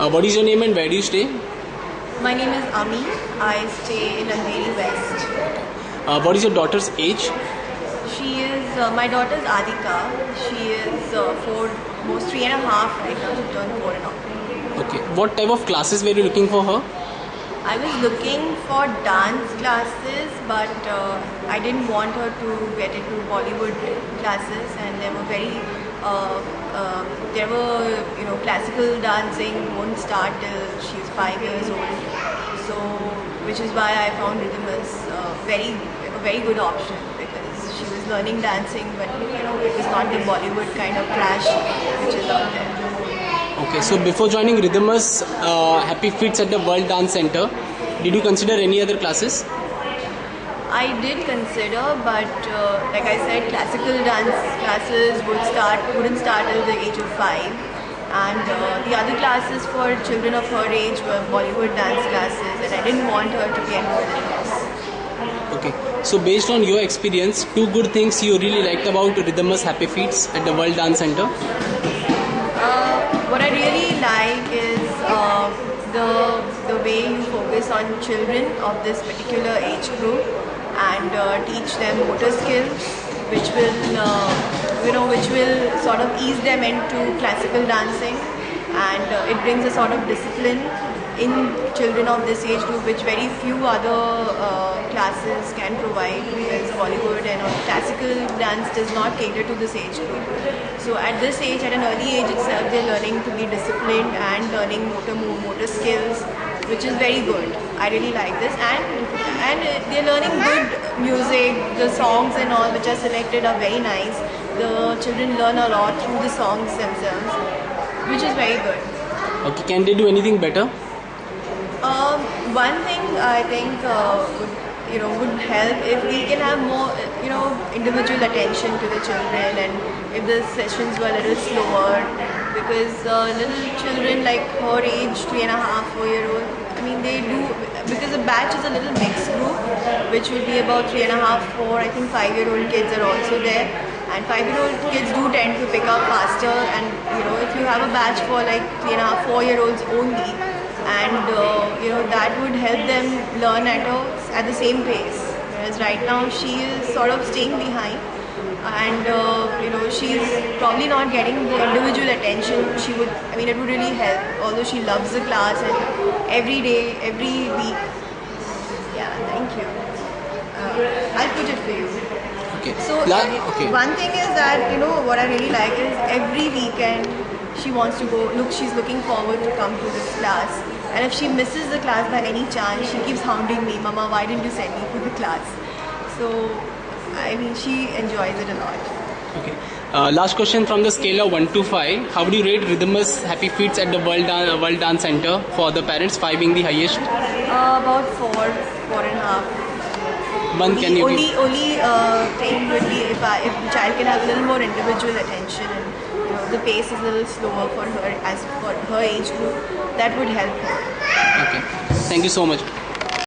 What is your name and where do you stay? My name is Ami. I stay in Andheri West. What is your daughter's age? She is, my daughter is Adika. She is almost 3.5 right now. She turned 4 in October. Okay. What type of classes were you looking for her? I was looking for dance classes, but I didn't want her to get into Bollywood classes, and classical dancing won't start till she's 5 years old. So, which is why I found Rhythmus a very good option, because she was learning dancing, but it was not the Bollywood kind of clash which is out there. Okay, so before joining Rhythmus Happy Feets at the World Dance Center, did you consider any other classes? I did consider, but like I said, classical dance classes wouldn't start till the age of 5, and the other classes for children of her age were Bollywood dance classes, and I didn't want her to be enrolled in this. Okay, so based on your experience, 2 good things you really liked about Rhythmus Happy Feets at the World Dance Center? What I really like is the way you focus on children of this particular age group and teach them motor skills, which will sort of ease them into classical dancing, and it brings a sort of discipline in children of this age group, which very few other classes can provide, because Bollywood and classical dance does not cater to this age group. So at this age, at an early age itself, they're learning to be disciplined and learning motor skills, which is very good. I really like this, and they're learning good music. The songs and all which are selected are very nice. The children learn a lot through the songs themselves, which is very good. Okay, can they do anything better? One thing I think would help if we can have more individual attention to the children, and if the sessions were a little slower, because little children like her age, 3.5, 4-year-old, I mean they do, because the batch is a little mixed group, which will be about 3.5, 4. I think 5-year-old kids are also there, and 5-year-old kids do tend to pick up faster, and if you have a batch for like 3.5, 4-year-olds only, and that would help them learn at the same pace. Whereas right now she is sort of staying behind, and she's probably not getting the individual attention it would really help, although she loves the class and every day, every week. Yeah, thank you. I'll put it for you. Okay. So one thing is that what I really like is every weekend she wants to go. She's looking forward to come to this class, and if she misses the class by any chance, she keeps hounding me, "Mama, why didn't you send me to the class?" So I mean, she enjoys it a lot. Okay. Last question from the scale of 1 to 5. How would you rate Rhythmus Happy Feets at the World Dance Center for the parents, 5 being the highest? About 4.5. One can you only thing would be if the child can have a little more individual attention, and the pace is a little slower for her as for her age group, that would help her. Okay. Thank you so much.